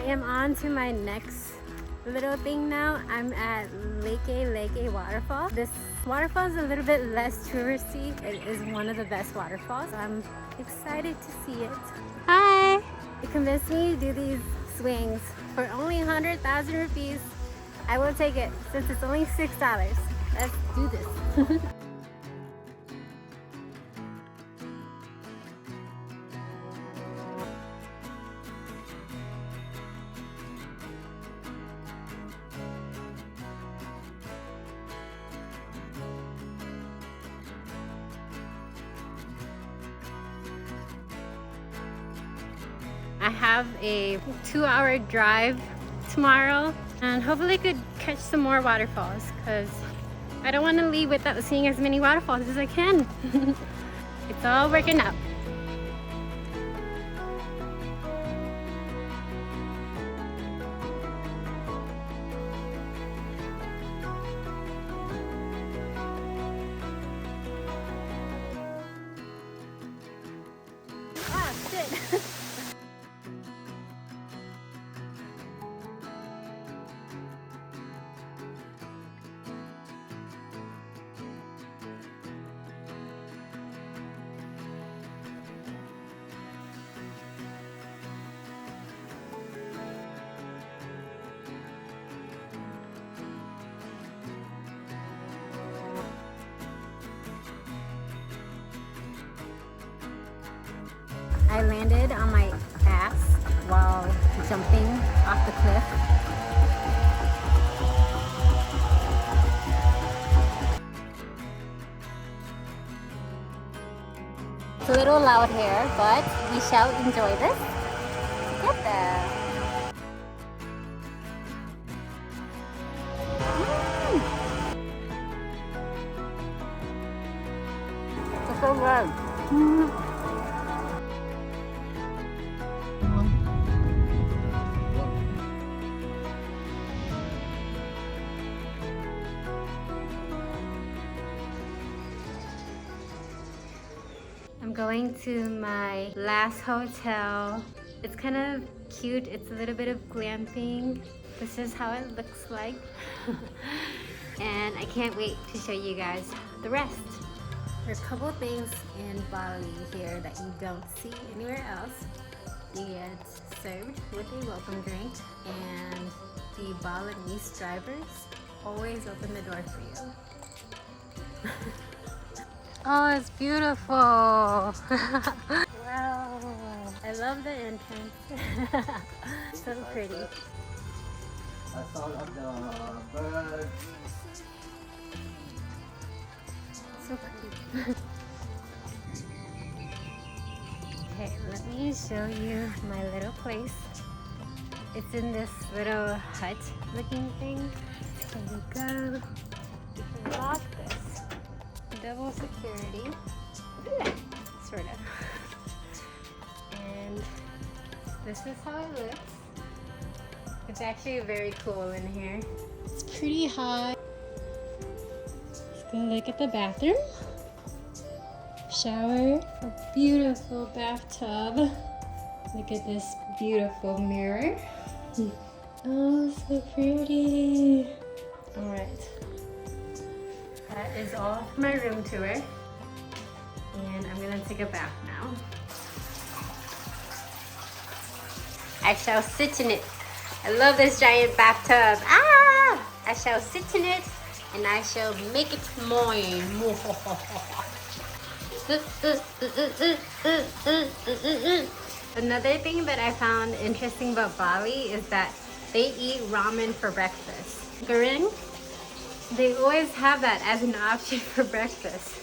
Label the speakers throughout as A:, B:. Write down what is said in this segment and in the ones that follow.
A: am on to my next little thing now. I'm at Leke Waterfall. This waterfall is a little bit less touristy. It is one of the best waterfalls. I'm excited to see it. Hi! It convinced me to do these swings for only 100,000 rupees. I will take it since it's only $6. Let's do this. I have a 2-hour drive tomorrow and hopefully I could catch some more waterfalls because I don't want to leave without seeing as many waterfalls as I can. It's all working out. Ah, shit. I landed on my ass while jumping off the cliff. It's a little loud here, but we shall enjoy this together. It's so good. I'm going to my last hotel. It's kind of cute. It's a little bit of glamping. This is how it looks like. And I can't wait to show you guys the rest. There's a couple things in Bali here that you don't see anywhere else. You get served with a welcome drink, and the Balinese drivers always open the door for you. Oh, it's beautiful. Wow. I love the entrance. So pretty.
B: That's all of the birds.
A: So pretty. Okay, let me show you my little place. It's in this little hut looking thing. Here we go. You can lock this. Double security. Yeah, sort of. And this is how it looks. It's actually very cool in here. It's pretty high. Let's go look at the bathroom. Shower, a beautiful bathtub. Look at this beautiful mirror. Oh, so pretty. All right. That is all for my room tour. And I'm gonna take a bath now. I shall sit in it. I love this giant bathtub. Ah! I shall sit in it and I shall make it mine. Another thing that I found interesting about Bali is that they eat ramen for breakfast. Goreng, they always have that as an option for breakfast.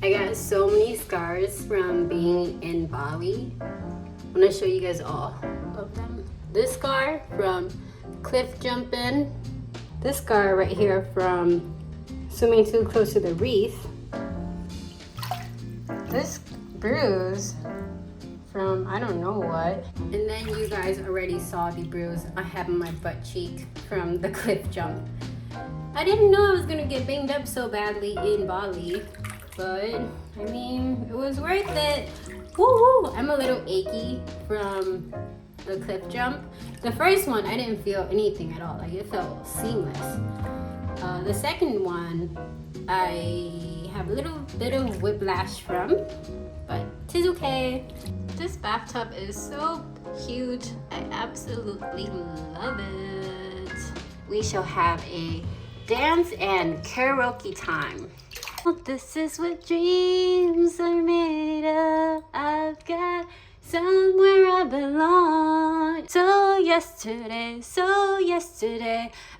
A: I got so many scars from being in Bali. I'm gonna show you guys all of them. This scar from cliff jumping. This scar right here from swimming too close to the reef. This bruise from I don't know what. And then you guys already saw the bruise I have on my butt cheek from the cliff jump. I didn't know I was gonna get banged up so badly in Bali, but I mean, it was worth it. Woo woo! I'm a little achy from the cliff jump. The first one, I didn't feel anything at all. Like, it felt seamless. The second one, I have a little bit of whiplash from, but tis okay. This bathtub is so cute. I absolutely love it. We shall have a dance and karaoke time. This is what dreams are made of. I've got somewhere I belong. So yesterday,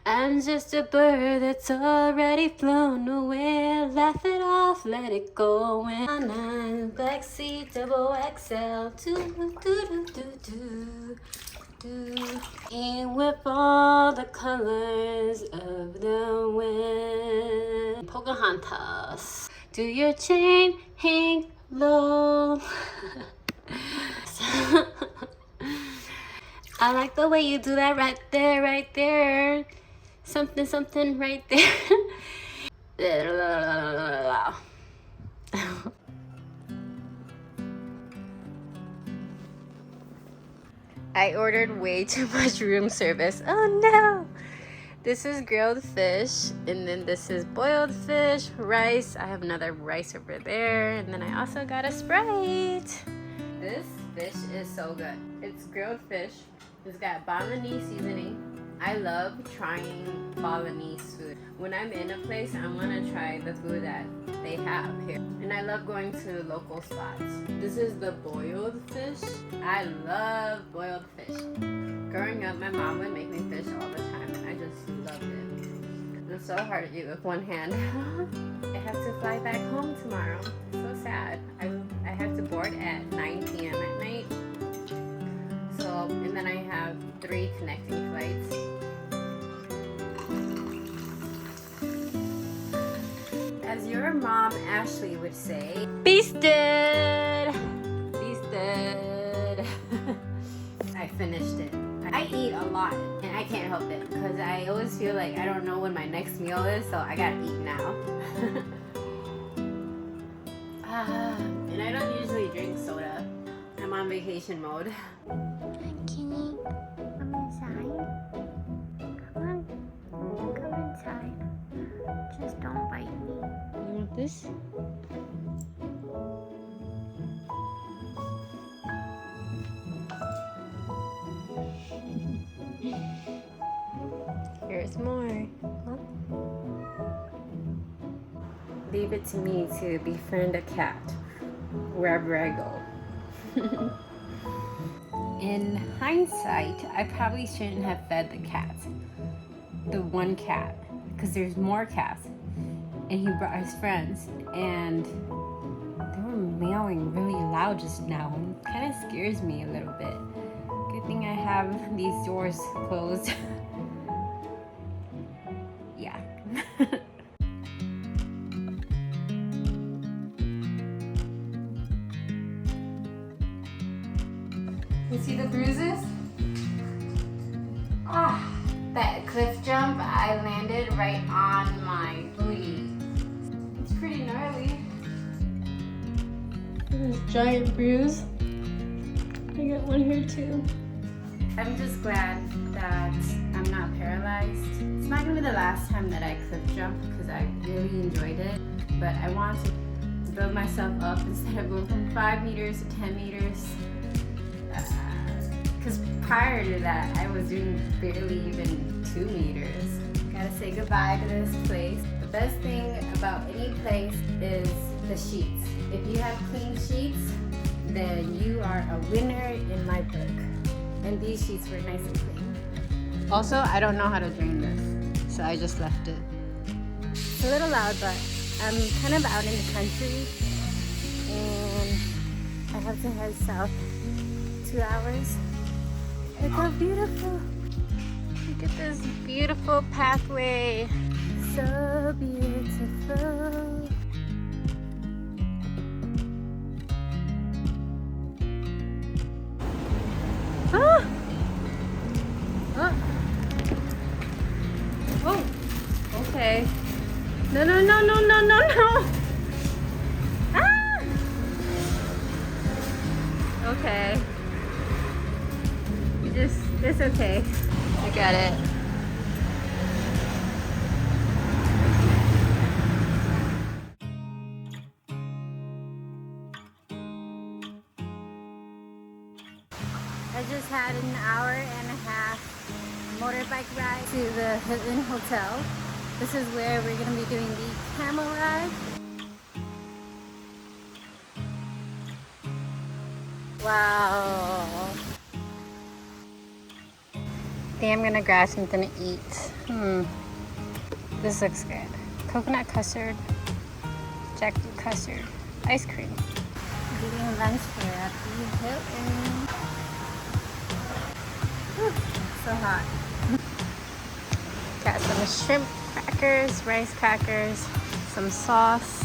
A: I'm just a bird that's already flown away. Laugh it off, let it go. And I'm backseat double XL. And with all the colors of the wind. Pocahontas. Do your chain hang low? I like the way you do that right there. Something right there. I ordered way too much room service. Oh no! This is grilled fish, and then this is boiled fish, rice. I have another rice over there, and then I also got a Sprite. This fish is so good. It's grilled fish. It's got Balinese seasoning. I love trying Balinese food. When I'm in a place, I want to try the food that they have here. And I love going to local spots. This is the boiled fish. I love boiled fish. Growing up, my mom would make me fish all the time, and I just loved it. It's so hard to eat with one hand. I have to fly back home tomorrow. So sad. I have to board at 9 p.m. at night. So, and then I have 3 connecting flights. As your mom, Ashley, would say, beasted! Beasted! I finished it. I eat a lot, and I can't help it, because I always feel like I don't know when my next meal is, so I gotta eat now. And I don't usually drink soda. I'm on vacation mode.
C: Kenny, come inside. Come on, come inside. Just don't bite me.
A: You want this? Here's more. Huh? Leave it to me to befriend a cat wherever I go. In hindsight, I probably shouldn't have fed the cat. The one cat. Because there's more cats. And he brought his friends. And they were meowing really loud just now. And it kind of scares me a little bit. Good thing I have these doors closed. Yeah. You see the bruises? Ah, that cliff jump, I landed right on my booty. It's pretty gnarly. This giant bruise. I got one here too. I'm just glad that I'm not paralyzed. It's not gonna be the last time that I cliff jump because I really enjoyed it. But I want to build myself up instead of going from 5 meters to 10 meters. Because prior to that, I was doing barely even 2 meters. Gotta say goodbye to this place. The best thing about any place is the sheets. If you have clean sheets, then you are a winner in my book. And these sheets were nice and clean. Also, I don't know how to drain this, so I just left it. It's a little loud, but I'm kind of out in the country, and I have to head south 2 hours. Look how beautiful. Look at this beautiful pathway. So beautiful. Ah! Ah! Oh, okay. No, no, no, no, no, no, no. Ah! Okay. Got it. I just had an hour and a half motorbike ride to the Hilton Hotel. This is where we're gonna be doing the camel ride. Wow. I think I'm gonna grab something to eat. This looks good. Coconut custard, jackfruit custard, ice cream. Eating lunch here at the Hilton. Whew, so hot. Got some shrimp crackers, rice crackers, some sauce.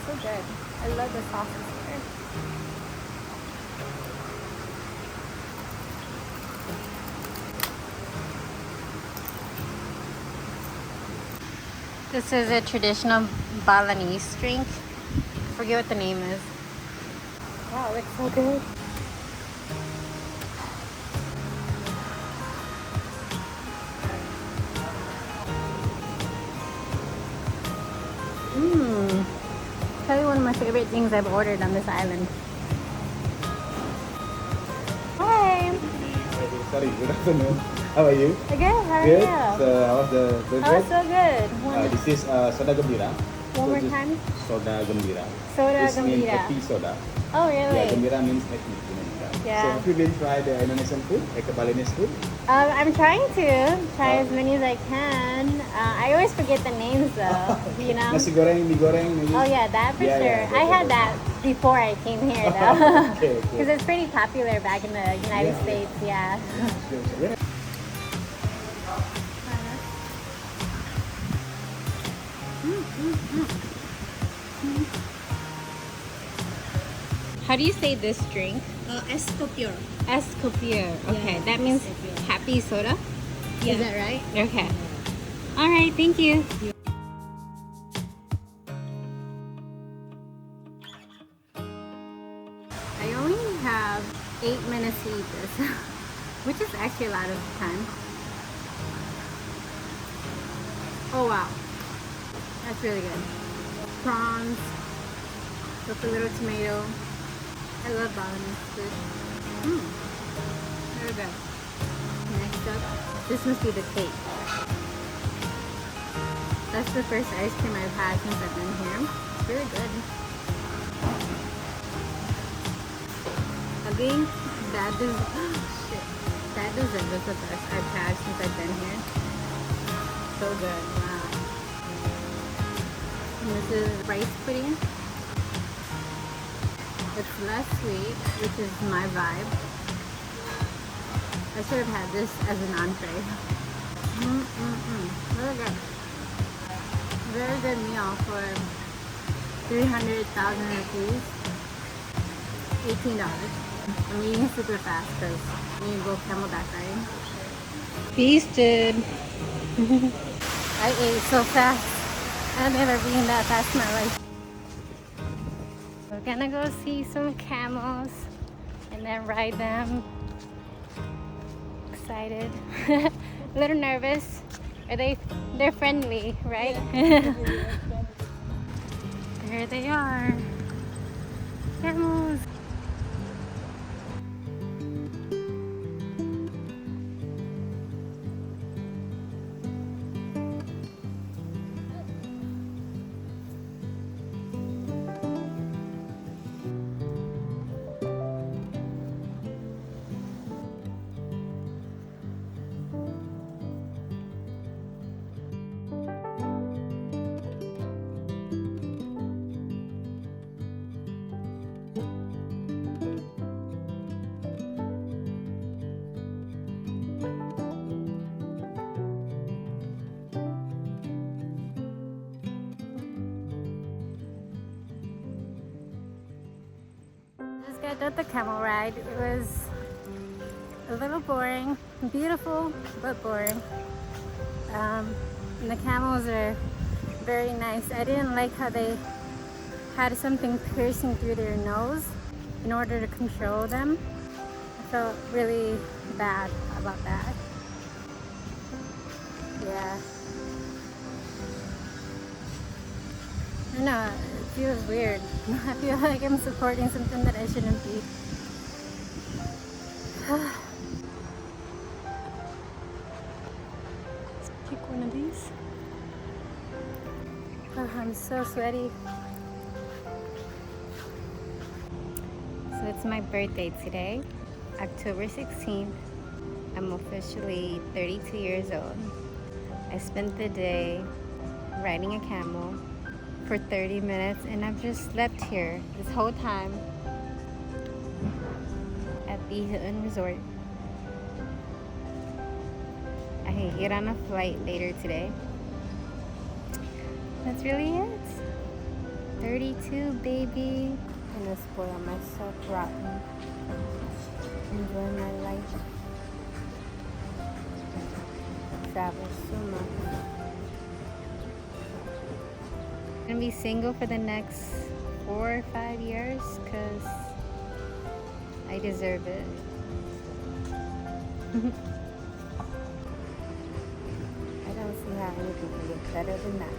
A: So good. I love the sauces here. This is a traditional Balinese drink. I forget what the name is. Wow, it looks so good. Probably one of my favorite things I've ordered on this island. Hi.
D: Sorry, good afternoon. How are you?
A: Good, how are
D: Good.
A: you?
D: So, how was the
A: Oh,
D: trip?
A: so good.
D: This is soda gembira.
A: One more
D: Just
A: time?
D: Soda gembira.
A: Soda
D: This means
A: gembira.
D: happy soda.
A: Oh,
D: Yeah,
A: really?
D: gembira means happy in Indonesia.
A: Yeah.
D: So, have you been try the Indonesian food, like the Balinese food?
A: I'm trying to try as many as I can. I always forget the names though, you know?
D: Nasi goreng, mie goreng, maybe?
A: Oh yeah, that for
D: Yeah,
A: sure.
D: yeah,
A: I had that before I came here though.
D: Okay,
A: Because it's pretty popular back in the United
D: Yeah,
A: States, yeah.
D: Sure, sure. Yeah.
A: How do you say this drink?
C: Escopure.
A: Escopure. Okay, that means happy soda? Is that right? Okay. All right, thank you. I only have 8 minutes to eat this, which is actually a lot of time. Oh wow, that's really good. Prawns with a little tomato. I love Balinese food. Very good. Next up, this must be the cake. That's the first ice cream I've had since I've been here. It's really good. Again, that dessert was the best I've had since I've been here. So good, wow. And this is rice pudding. It's less sweet, which is my vibe. I should have had this as an entree. Really good. Very good meal for 300,000 rupees. $18. I'm eating super fast because I need to go Camel-back riding. Feasted. I ate so fast. I've never been that fast in my life. We're gonna go see some camels and then ride them. Excited. A little nervous. They're friendly, right? There they are. Camels. Just got done the camel ride. It was a little boring, beautiful but boring. And the camels are very nice. I didn't like how they had something piercing through their nose. in order to control them. I felt really bad about that. Yeah. I know, it feels weird. I feel like I'm supporting something that I shouldn't be. Let's pick one of these. Oh, I'm so sweaty. So it's my birthday today, October 16th. I'm officially 32 years old. I spent the day riding a camel for 30 minutes and I've just slept here this whole time at the Hilton Resort. I can get on a flight later today. That's really it. 32, baby. I'm gonna spoil myself rotten. Enjoy my life. Travel so much. I'm gonna be single for the next 4 or 5 years because I deserve it. I don't see how anything can get better than that.